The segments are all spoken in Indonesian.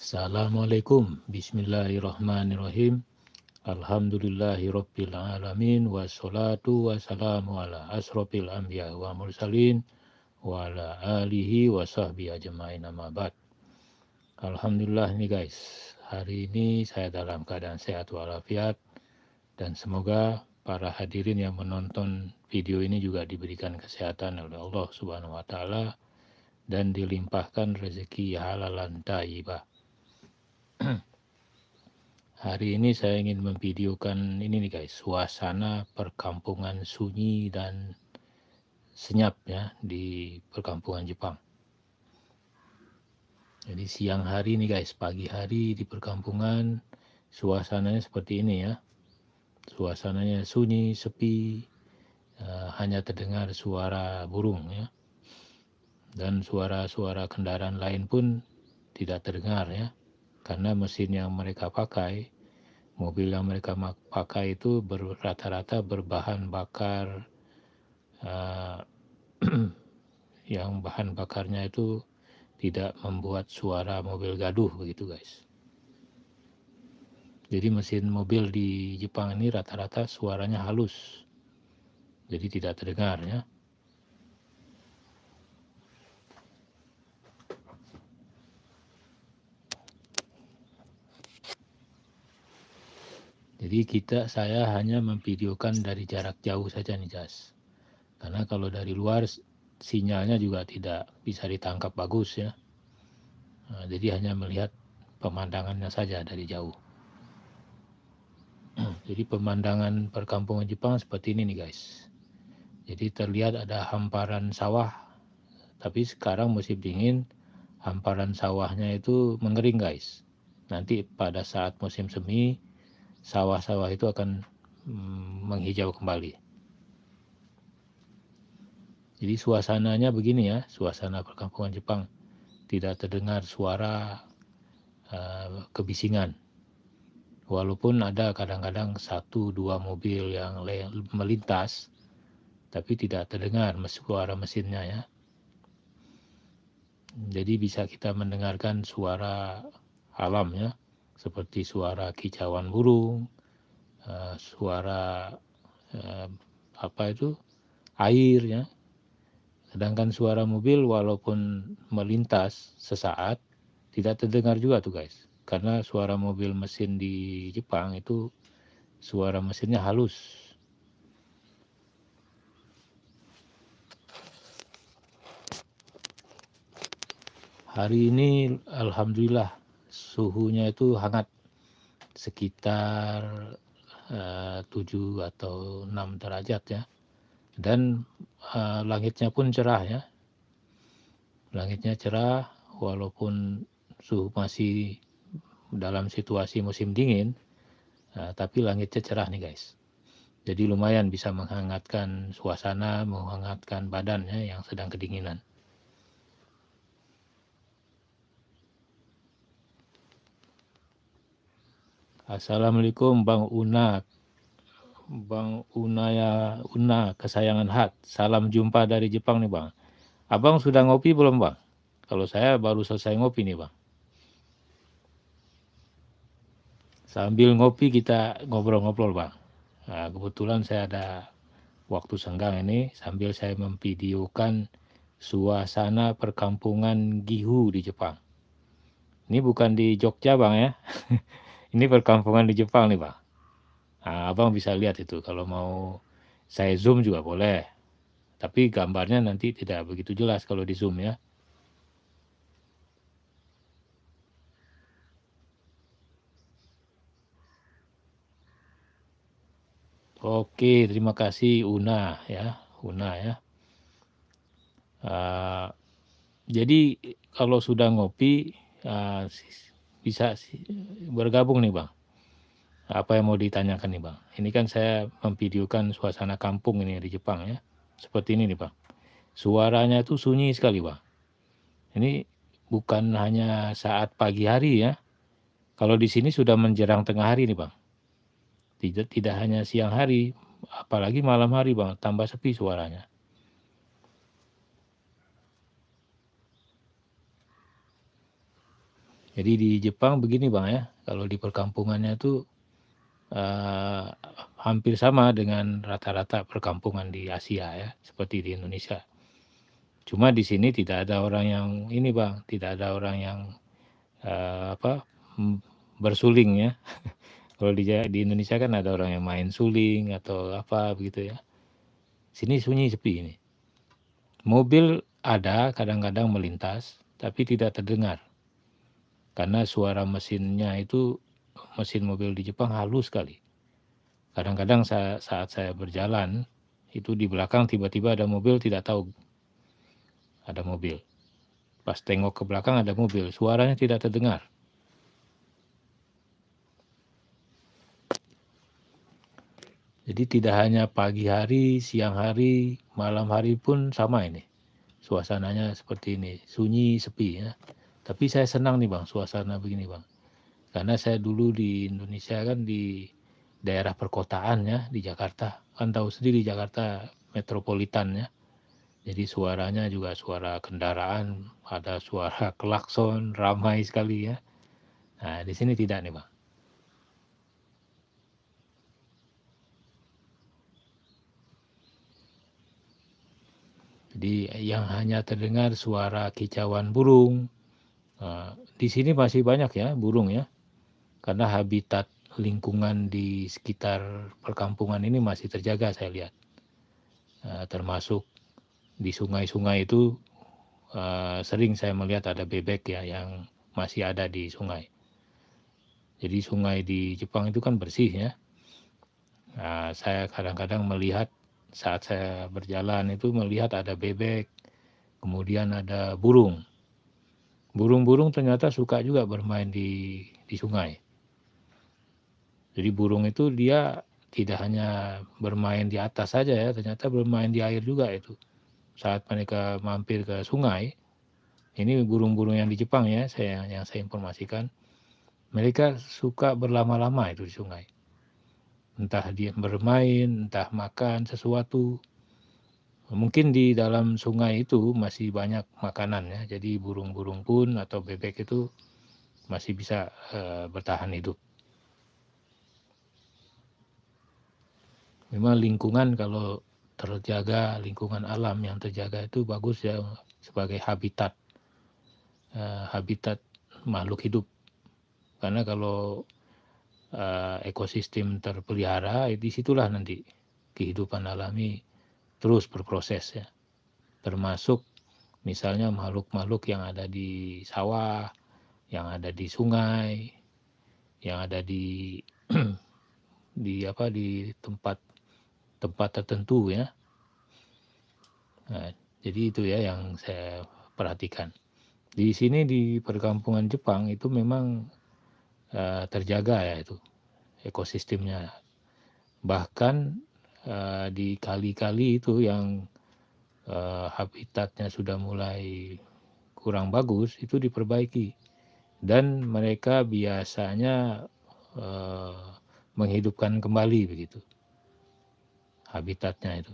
Assalamualaikum. Bismillahirrahmanirrahim. Alhamdulillahirabbil alamin wassalatu wassalamu ala asrofil anbiya wa mursalin wa ala alihi wa sahbihi ajmain amma ba'd. Alhamdulillah nih guys. Hari ini saya dalam keadaan sehat walafiat dan semoga para hadirin yang menonton video ini juga diberikan kesehatan oleh Allah Subhanahu wa taala dan dilimpahkan rezeki halalan thayyibah. Hari ini saya ingin memvideokan ini nih guys, suasana perkampungan sunyi dan senyap ya di perkampungan Jepang. Jadi siang hari nih guys, pagi hari di perkampungan suasananya seperti ini ya. Suasananya sunyi, sepi, hanya terdengar suara burung ya. Dan suara-suara kendaraan lain pun tidak terdengar ya. Karena mesin yang mereka pakai, mobil yang mereka pakai itu rata-rata berbahan bakar yang bahan bakarnya itu tidak membuat suara mobil gaduh begitu guys. Jadi mesin mobil di Jepang ini rata-rata suaranya halus, jadi tidak terdengar ya. Jadi saya hanya memvideokan dari jarak jauh saja nih guys. Karena kalau dari luar sinyalnya juga tidak bisa ditangkap bagus ya. Jadi hanya melihat pemandangannya saja dari jauh. Jadi pemandangan perkampungan Jepang seperti ini nih guys. Jadi terlihat ada hamparan sawah. Tapi sekarang musim dingin, hamparan sawahnya itu mengering guys. Nanti pada saat musim semi, sawah-sawah itu akan menghijau kembali. Jadi suasananya begini ya, suasana perkampungan Jepang. Tidak terdengar suara kebisingan. Walaupun ada kadang-kadang 1-2 mobil yang melintas, tapi tidak terdengar suara mesinnya ya. Jadi bisa kita mendengarkan suara alam ya, seperti suara kicauan burung, suara air ya. Sedangkan suara mobil walaupun melintas sesaat tidak terdengar juga tuh guys. Karena suara mobil mesin di Jepang itu suara mesinnya halus. Hari ini alhamdulillah suhunya itu hangat, sekitar 7 atau 6 derajat ya. Dan langitnya pun cerah ya. Langitnya cerah walaupun suhu masih dalam situasi musim dingin, tapi langitnya cerah nih guys. Jadi lumayan bisa menghangatkan suasana, menghangatkan badan ya yang sedang kedinginan. Assalamualaikum Bang Una. Bang Una kesayangan Hat. Salam jumpa dari Jepang nih Bang. Abang sudah ngopi belum Bang? Kalau saya baru selesai ngopi nih Bang. Sambil ngopi kita ngobrol-ngobrol Bang. Nah, kebetulan saya ada waktu senggang ini sambil saya memvideokan suasana perkampungan Gihu di Jepang. Ini bukan di Jogja Bang ya. Ini perkampungan di Jepang nih Bang. Nah, Abang bisa lihat itu kalau mau saya zoom juga boleh. Tapi gambarnya nanti tidak begitu jelas kalau di zoom ya. Oke, terima kasih Una ya. Jadi kalau sudah ngopi bisa bergabung nih Bang. Apa yang mau ditanyakan nih Bang? Ini kan saya memvideokan suasana kampung ini di Jepang ya. Seperti ini nih Bang. Suaranya itu sunyi sekali Bang. Ini bukan hanya saat pagi hari ya. Kalau di sini sudah menjelang tengah hari nih Bang. Tidak hanya siang hari, apalagi malam hari Bang, tambah sepi suaranya. Jadi di Jepang begini Bang ya, kalau di perkampungannya tuh hampir sama dengan rata-rata perkampungan di Asia ya, seperti di Indonesia. Cuma di sini tidak ada orang yang ini Bang, tidak ada orang yang bersuling ya. Kalau di Indonesia kan ada orang yang main suling atau apa begitu ya. Sini sunyi sepi ini. Mobil ada kadang-kadang melintas, tapi tidak terdengar. Karena suara mesinnya itu, mesin mobil di Jepang halus sekali. Kadang-kadang saat saya berjalan, itu di belakang tiba-tiba ada mobil, tidak tahu ada mobil. Pas tengok ke belakang ada mobil, suaranya tidak terdengar. Jadi tidak hanya pagi hari, siang hari, malam hari pun sama ini. Suasananya seperti ini, sunyi, sepi ya. Tapi saya senang nih Bang, suasana begini Bang. Karena saya dulu di Indonesia kan di daerah perkotaan ya, di Jakarta. Kan tahu sendiri Jakarta metropolitan ya. Jadi suaranya juga suara kendaraan, ada suara klakson, ramai sekali ya. Nah, di sini tidak nih Bang. Jadi yang hanya terdengar suara kicauan burung. Di sini masih banyak ya burung ya, karena habitat lingkungan di sekitar perkampungan ini masih terjaga saya lihat. Termasuk di sungai-sungai itu sering saya melihat ada bebek ya yang masih ada di sungai. Jadi sungai di Jepang itu kan bersih ya. Saya kadang-kadang melihat saat saya berjalan itu melihat ada bebek, kemudian ada burung. Burung-burung ternyata suka juga bermain di sungai. Jadi burung itu dia tidak hanya bermain di atas saja ya, ternyata bermain di air juga itu. Saat mereka mampir ke sungai, ini burung-burung yang di Jepang ya, yang saya informasikan, mereka suka berlama-lama itu di sungai. Entah dia bermain, entah makan sesuatu. Mungkin di dalam sungai itu masih banyak makanan ya, jadi burung-burung pun atau bebek itu masih bisa bertahan hidup. Memang lingkungan kalau terjaga, lingkungan alam yang terjaga itu bagus ya sebagai habitat makhluk hidup. Karena kalau ekosistem terpelihara, disitulah nanti kehidupan alami terus berproses ya. Termasuk misalnya makhluk-makhluk yang ada di sawah, yang ada di sungai, yang ada di di tempat tertentu ya. Nah, jadi itu ya yang saya perhatikan. Di sini di perkampungan Jepang itu memang terjaga ya itu ekosistemnya. Bahkan di kali-kali itu yang habitatnya sudah mulai kurang bagus itu diperbaiki. Dan mereka biasanya menghidupkan kembali begitu habitatnya itu.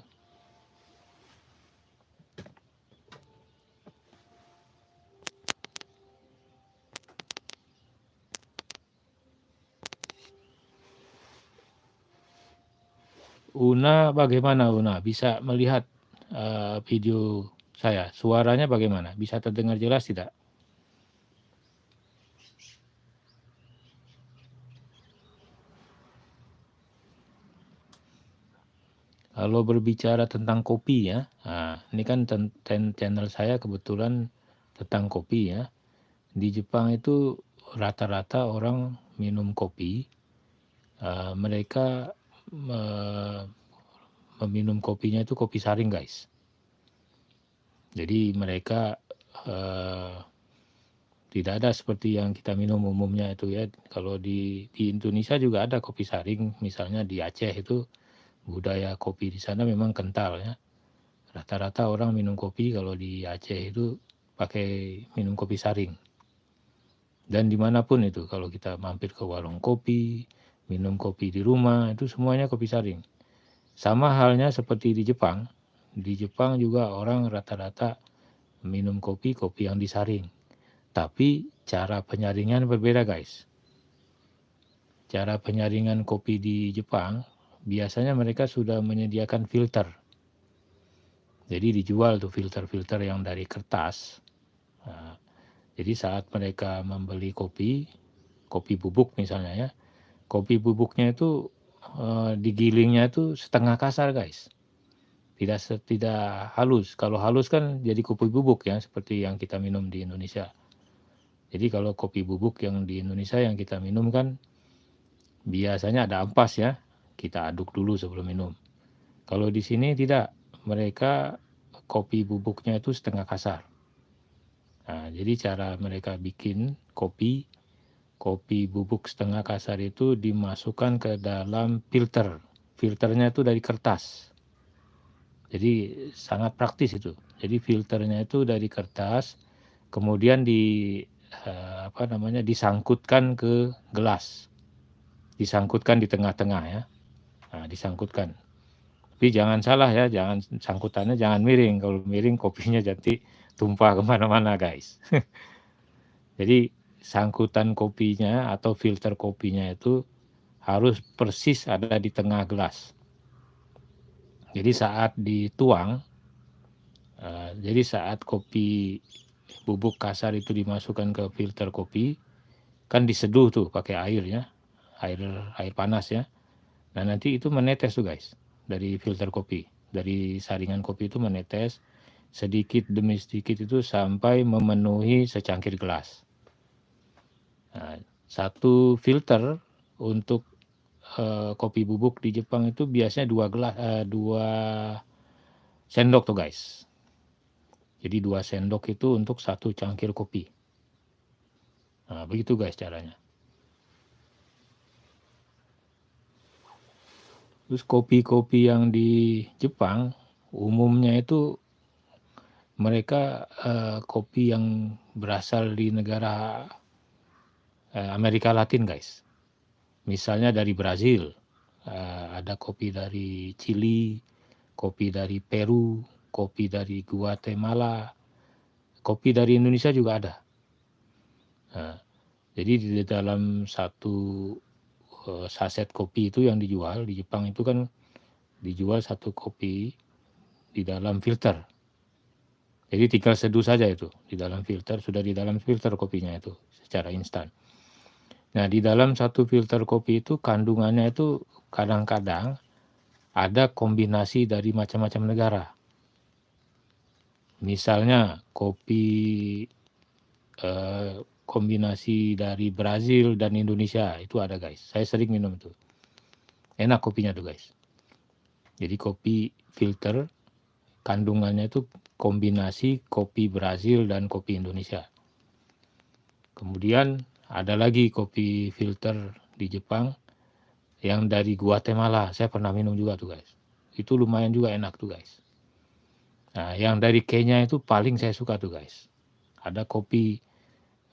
Una bagaimana Una? Bisa melihat video saya? Suaranya bagaimana? Bisa terdengar jelas tidak? Kalau berbicara tentang kopi ya, ini kan channel saya kebetulan tentang kopi ya. Di Jepang itu rata-rata orang minum kopi, mereka meminum kopinya itu kopi saring guys. Jadi mereka tidak ada seperti yang kita minum umumnya itu ya. Kalau di Indonesia juga ada kopi saring, misalnya di Aceh itu budaya kopi di sana memang kental ya. Rata-rata orang minum kopi kalau di Aceh itu pakai minum kopi saring. Dan dimanapun itu kalau kita mampir ke warung kopi, minum kopi di rumah, itu semuanya kopi saring. Sama halnya seperti di Jepang. Di Jepang juga orang rata-rata minum kopi yang disaring. Tapi cara penyaringan berbeda guys. Cara penyaringan kopi di Jepang, biasanya mereka sudah menyediakan filter. Jadi dijual tuh filter-filter yang dari kertas. Nah, jadi saat mereka membeli kopi bubuk misalnya ya, kopi bubuknya itu digilingnya itu setengah kasar guys. Tidak halus. Kalau halus kan jadi kopi bubuk ya, seperti yang kita minum di Indonesia. Jadi kalau kopi bubuk yang di Indonesia yang kita minum kan biasanya ada ampas ya, kita aduk dulu sebelum minum. Kalau di sini tidak, mereka kopi bubuknya itu setengah kasar. Nah, jadi cara mereka bikin kopi bubuk setengah kasar itu dimasukkan ke dalam filter. Filternya itu dari kertas. Jadi sangat praktis itu. Jadi filternya itu dari kertas, kemudian disangkutkan ke gelas. Disangkutkan di tengah-tengah ya. Nah, disangkutkan. Tapi jangan salah ya, sangkutannya jangan miring. Kalau miring kopinya jadi tumpah kemana-mana guys. Jadi sangkutan kopinya atau filter kopinya itu harus persis ada di tengah gelas. Jadi saat dituang, jadi saat kopi bubuk kasar itu dimasukkan ke filter kopi, kan diseduh tuh pakai air ya, air panas ya. Nah nanti itu menetes tuh guys, dari filter kopi, dari saringan kopi itu menetes sedikit demi sedikit itu sampai memenuhi secangkir gelas. Nah, satu filter untuk kopi bubuk di Jepang itu biasanya 2 sendok tuh guys. Jadi 2 sendok itu untuk 1 cangkir kopi. Nah, begitu guys caranya. Terus kopi-kopi yang di Jepang umumnya itu mereka kopi yang berasal di negara Amerika Latin guys. Misalnya dari Brazil, ada kopi dari Chili, kopi dari Peru, kopi dari Guatemala, kopi dari Indonesia juga ada. Nah, jadi di dalam satu saset kopi itu yang dijual di Jepang itu kan dijual satu kopi di dalam filter. Jadi tinggal seduh saja itu di dalam filter, sudah di dalam filter kopinya itu secara instan. Nah di dalam satu filter kopi itu kandungannya itu kadang-kadang ada kombinasi dari macam-macam negara. Misalnya kopi kombinasi dari Brazil dan Indonesia itu ada guys. Saya sering minum itu. Enak kopinya tuh guys. Jadi kopi filter kandungannya itu kombinasi kopi Brazil dan kopi Indonesia. Kemudian ada lagi kopi filter di Jepang yang dari Guatemala. Saya pernah minum juga tuh guys. Itu lumayan juga enak tuh guys. Nah, yang dari Kenya itu paling saya suka tuh guys. Ada kopi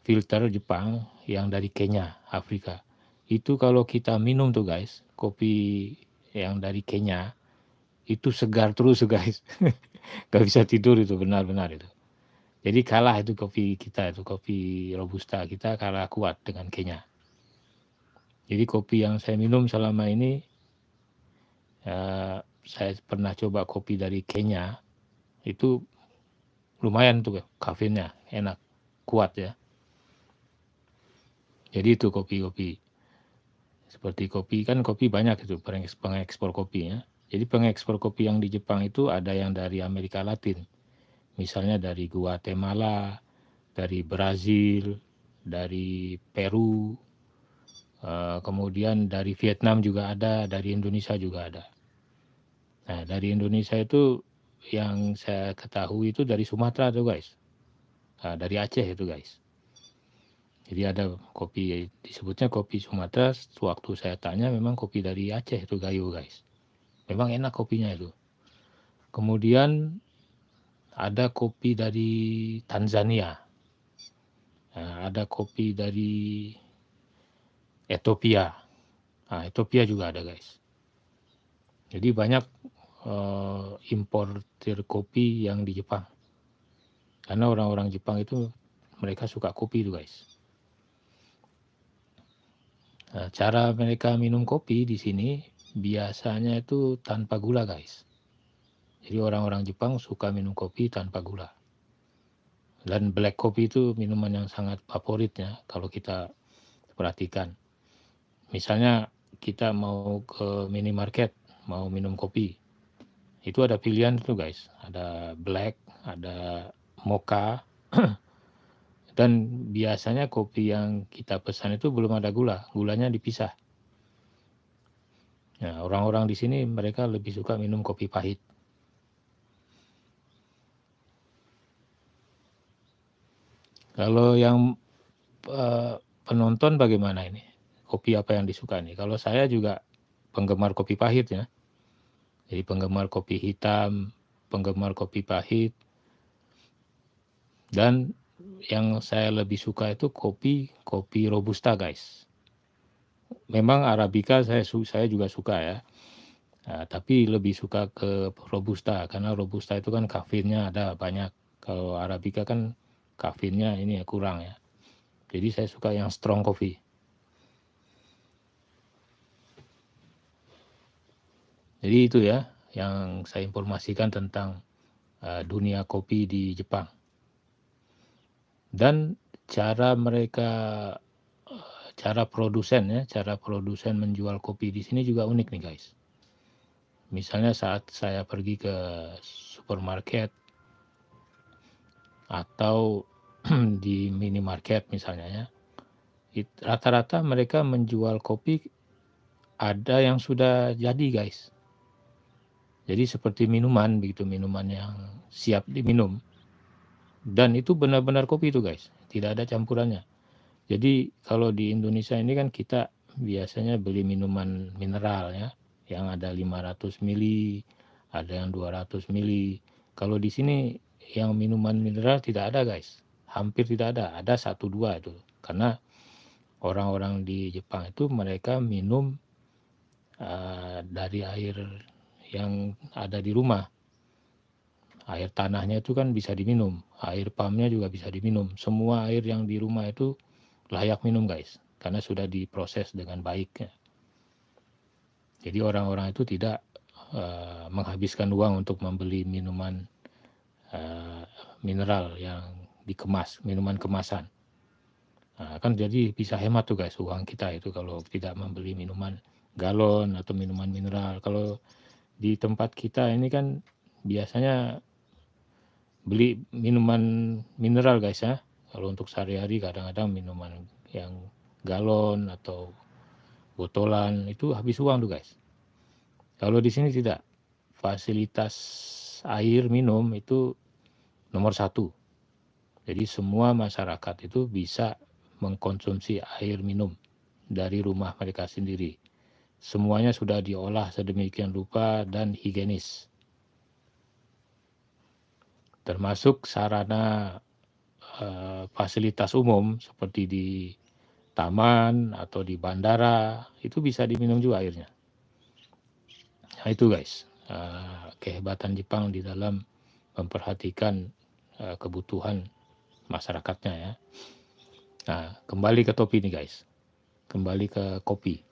filter Jepang yang dari Kenya, Afrika. Itu kalau kita minum tuh guys, kopi yang dari Kenya, itu segar terus tuh guys. Gak bisa tidur itu, benar-benar itu. Jadi kalah itu kopi kita, itu kopi Robusta kita kalah kuat dengan Kenya. Jadi kopi yang saya minum selama ini, saya pernah coba kopi dari Kenya, itu lumayan tuh kafeinnya, enak, kuat ya. Jadi itu kopi-kopi. Seperti kopi, kan kopi banyak itu, pengekspor kopi ya. Jadi pengekspor kopi yang di Jepang itu ada yang dari Amerika Latin. Misalnya dari Guatemala, dari Brazil, dari Peru, kemudian dari Vietnam juga ada, dari Indonesia juga ada. Nah dari Indonesia itu yang saya ketahui itu dari Sumatera tuh guys. Nah, dari Aceh itu guys. Jadi ada kopi, disebutnya kopi Sumatera. Waktu saya tanya memang kopi dari Aceh itu Gayo guys. Memang enak kopinya itu. Kemudian ada kopi dari Tanzania. Nah, ada kopi dari Ethiopia. Nah, Ethiopia juga ada guys. Jadi banyak importir kopi yang di Jepang. Karena orang-orang Jepang itu mereka suka kopi itu guys. Cara mereka minum kopi di sini biasanya itu tanpa gula, guys. Jadi orang-orang Jepang suka minum kopi tanpa gula. Dan black coffee itu minuman yang sangat favoritnya kalau kita perhatikan. Misalnya kita mau ke minimarket, mau minum kopi. Itu ada pilihan tuh, guys. Ada black, ada mocha, dan biasanya kopi yang kita pesan itu belum ada gula, gulanya dipisah. Nah, orang-orang di sini mereka lebih suka minum kopi pahit. Kalau yang penonton bagaimana ini? Kopi apa yang disuka nih? Kalau saya juga penggemar kopi pahit ya. Jadi penggemar kopi hitam, penggemar kopi pahit, dan yang saya lebih suka itu kopi robusta, guys. Memang arabica saya juga suka ya. Nah, tapi lebih suka ke robusta karena robusta itu kan kafeinnya ada banyak. Kalau arabica kan kafeinnya ini ya kurang ya. Jadi saya suka yang strong coffee. Jadi itu ya yang saya informasikan tentang dunia kopi di Jepang. Dan cara produsen menjual kopi di sini juga unik nih, guys. Misalnya saat saya pergi ke supermarket atau di minimarket misalnya ya, rata-rata mereka menjual kopi ada yang sudah jadi, guys. Jadi seperti minuman begitu, minuman yang siap diminum. Dan itu benar-benar kopi itu, guys. Tidak ada campurannya. Jadi kalau di Indonesia ini kan kita biasanya beli minuman mineral ya, yang ada 500 mili, ada yang 200 mili. Kalau di sini yang minuman mineral tidak ada, guys. Hampir tidak ada. Ada 1-2 itu. Karena orang-orang di Jepang itu mereka minum dari air yang ada di rumah. Air tanahnya itu kan bisa diminum, air pumpnya juga bisa diminum. Semua air yang di rumah itu layak minum, guys, karena sudah diproses dengan baik. Jadi orang-orang itu tidak menghabiskan uang untuk membeli minuman mineral yang dikemas, minuman kemasan. Nah, kan jadi bisa hemat tuh, guys, uang kita itu kalau tidak membeli minuman galon atau minuman mineral. Kalau di tempat kita ini kan biasanya beli minuman mineral, guys ya. Kalau untuk sehari-hari kadang-kadang minuman yang galon atau botolan itu habis uang tuh, guys. Kalau di sini tidak. Fasilitas air minum itu nomor 1. Jadi semua masyarakat itu bisa mengkonsumsi air minum dari rumah mereka sendiri. Semuanya sudah diolah sedemikian rupa dan higienis. Termasuk sarana fasilitas umum seperti di taman atau di bandara itu bisa diminum juga airnya. Nah itu, guys, kehebatan Jepang di dalam memperhatikan kebutuhan masyarakatnya ya. Nah, kembali ke topi nih, guys. Kembali ke kopi.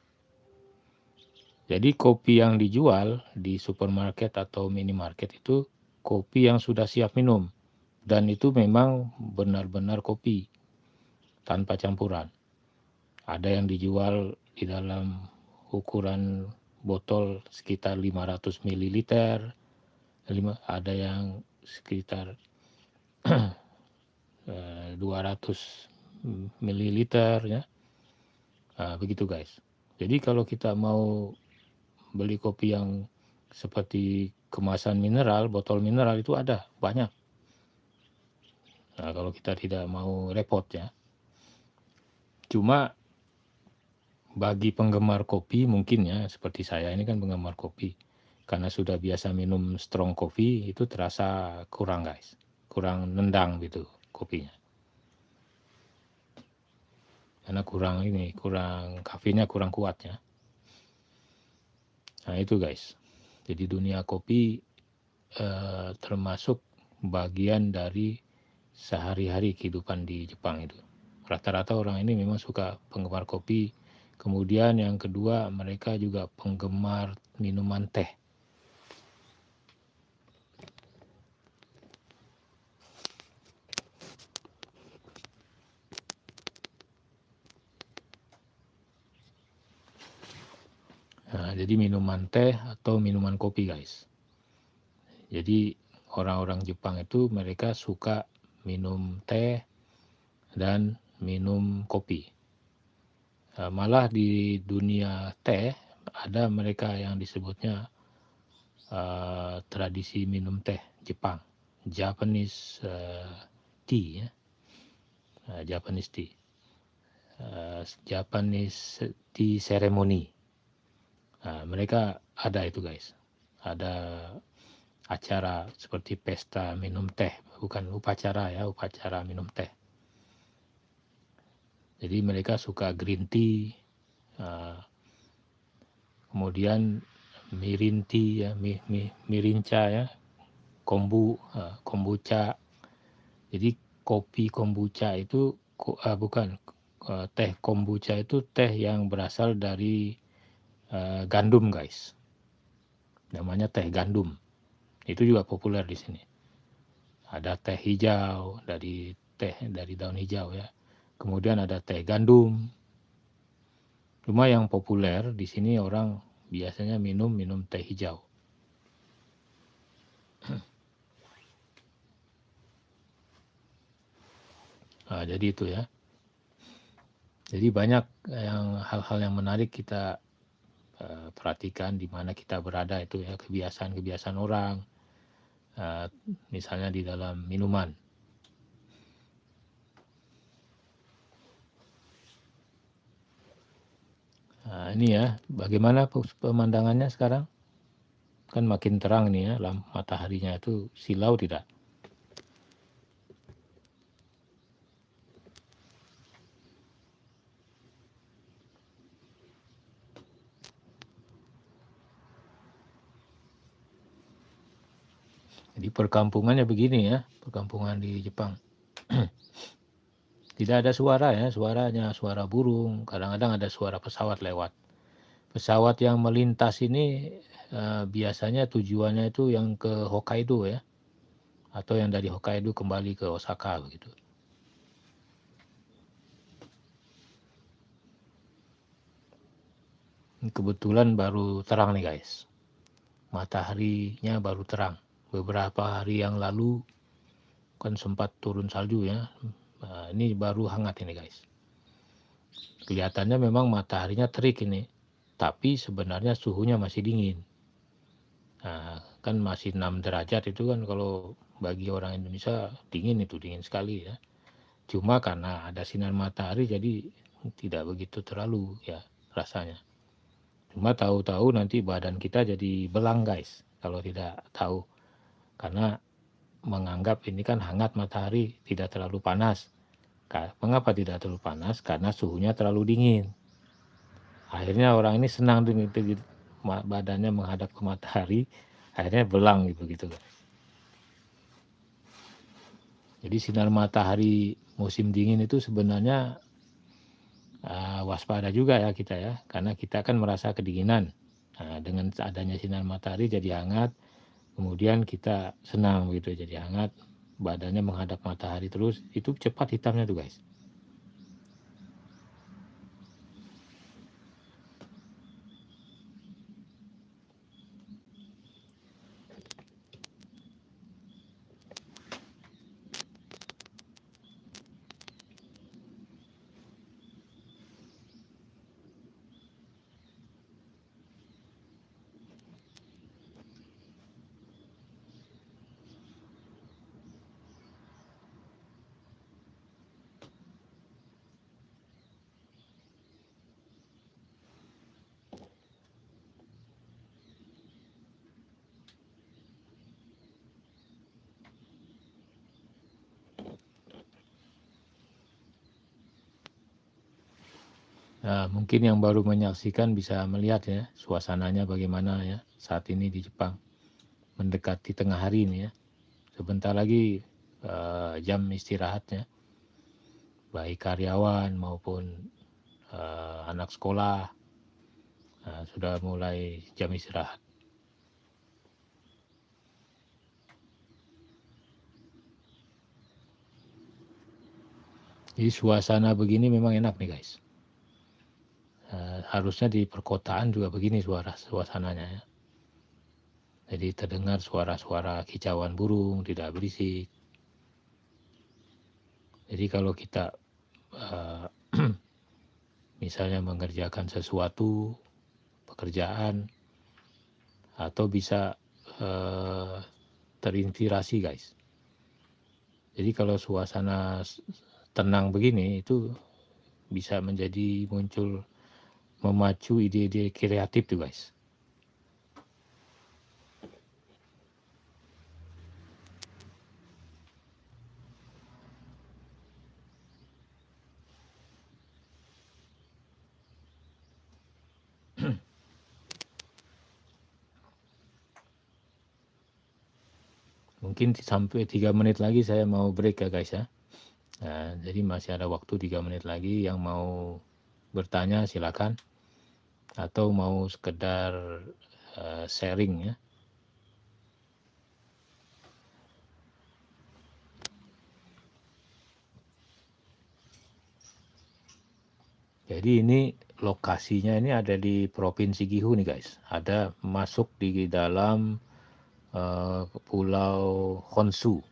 Jadi kopi yang dijual di supermarket atau minimarket itu kopi yang sudah siap minum. Dan itu memang benar-benar kopi tanpa campuran. Ada yang dijual di dalam ukuran botol sekitar 500 ml, ada yang sekitar 200 ml ya. Nah, begitu, guys. Jadi kalau kita mau beli kopi yang seperti kemasan mineral, botol mineral itu ada banyak. Nah, kalau kita tidak mau repot ya. Cuma bagi penggemar kopi mungkin ya, seperti saya ini kan penggemar kopi. Karena sudah biasa minum strong coffee itu terasa kurang, guys. Kurang nendang gitu kopinya. Karena kurang kafeinnya kurang kuat ya. Nah itu, guys. Jadi dunia kopi termasuk bagian dari sehari-hari kehidupan di Jepang itu. Rata-rata orang ini memang suka penggemar kopi Kemudian yang kedua, mereka juga penggemar minuman teh. Nah, jadi minuman teh atau minuman kopi, guys. Jadi orang-orang Jepang itu mereka suka minum teh dan minum kopi. Malah di dunia teh ada mereka yang disebutnya tradisi minum teh Jepang, Japanese tea, ya, Japanese tea, Japanese tea ceremony. Mereka ada itu, guys. Ada acara seperti pesta minum teh, bukan upacara ya, upacara minum teh. Jadi mereka suka green tea, kemudian mirin tea ya, mirinca ya, kombucha. Jadi kopi kombucha itu bukan, teh kombucha itu teh yang berasal dari gandum, guys. Namanya teh gandum. Itu juga populer di sini. Ada teh hijau dari daun hijau ya. Kemudian ada teh gandum. Cuma yang populer di sini orang biasanya minum teh hijau. Jadi itu ya. Jadi banyak hal-hal yang menarik kita perhatikan di mana kita berada itu ya, kebiasaan-kebiasaan orang, misalnya di dalam minuman. Ini ya, bagaimana pemandangannya sekarang? Kan makin terang nih ya, mataharinya itu silau tidak? Jadi perkampungannya begini ya, perkampungan di Jepang. Tidak ada suara ya, suaranya suara burung, kadang-kadang ada suara pesawat lewat. Pesawat yang melintas ini biasanya tujuannya itu yang ke Hokkaido ya, atau yang dari Hokkaido kembali ke Osaka begitu. Kebetulan baru terang nih, guys. Mataharinya baru terang. Beberapa hari yang lalu kan sempat turun salju ya. Ini baru hangat ini, guys. Kelihatannya memang mataharinya terik ini, tapi sebenarnya suhunya masih dingin. Kan masih 6 derajat itu kan kalau bagi orang Indonesia dingin sekali ya. Cuma karena ada sinar matahari jadi tidak begitu terlalu ya rasanya. Cuma tahu-tahu nanti badan kita jadi belang, guys, kalau tidak tahu. Karena menganggap ini kan hangat matahari, tidak terlalu panas. Mengapa tidak terlalu panas? Karena suhunya terlalu dingin. Akhirnya orang ini senang dengan badannya menghadap ke matahari, akhirnya belang gitu. Jadi sinar matahari musim dingin itu sebenarnya waspada juga ya kita ya, karena kita kan merasa kedinginan. Dengan adanya sinar matahari jadi hangat, kemudian kita senang gitu, jadi hangat, badannya menghadap matahari terus, itu cepat hitamnya tuh, guys. Nah, mungkin yang baru menyaksikan bisa melihat ya suasananya bagaimana ya saat ini di Jepang, mendekati tengah hari ini ya. Sebentar lagi jam istirahatnya, baik karyawan maupun anak sekolah, sudah mulai jam istirahat. Jadi suasana begini memang enak nih guys. Harusnya di perkotaan juga begini suasananya ya. Jadi terdengar suara-suara kicauan burung, tidak berisik. Jadi kalau kita misalnya mengerjakan sesuatu, pekerjaan, atau bisa terinspirasi guys. Jadi kalau suasana tenang begini itu bisa menjadi muncul, memacu ide-ide kreatif tuh guys. Mungkin sampai 3 menit lagi saya mau break ya guys ya. Nah, jadi masih ada waktu 3 menit lagi, yang mau bertanya silakan, atau mau sekedar sharing ya. Jadi ini lokasinya ini ada di Provinsi Gifu nih guys. Ada masuk di dalam Pulau Honshu.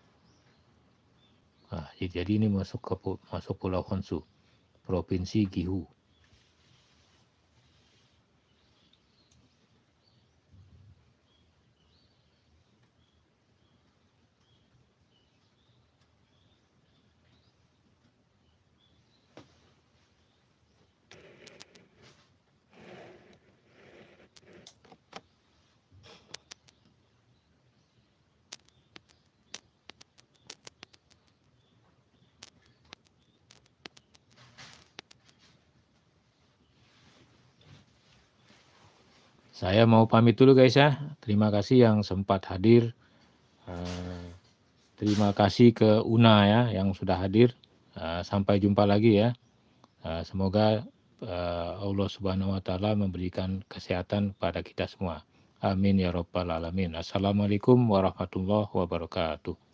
Nah, jadi ini masuk Pulau Honshu, Provinsi Gifu. Saya mau pamit dulu guys ya. Terima kasih yang sempat hadir. Terima kasih ke Una ya yang sudah hadir. Sampai jumpa lagi ya. Semoga Allah Subhanahu wa Ta'ala memberikan kesehatan pada kita semua. Amin ya Rabbal Alamin. Assalamualaikum warahmatullahi wabarakatuh.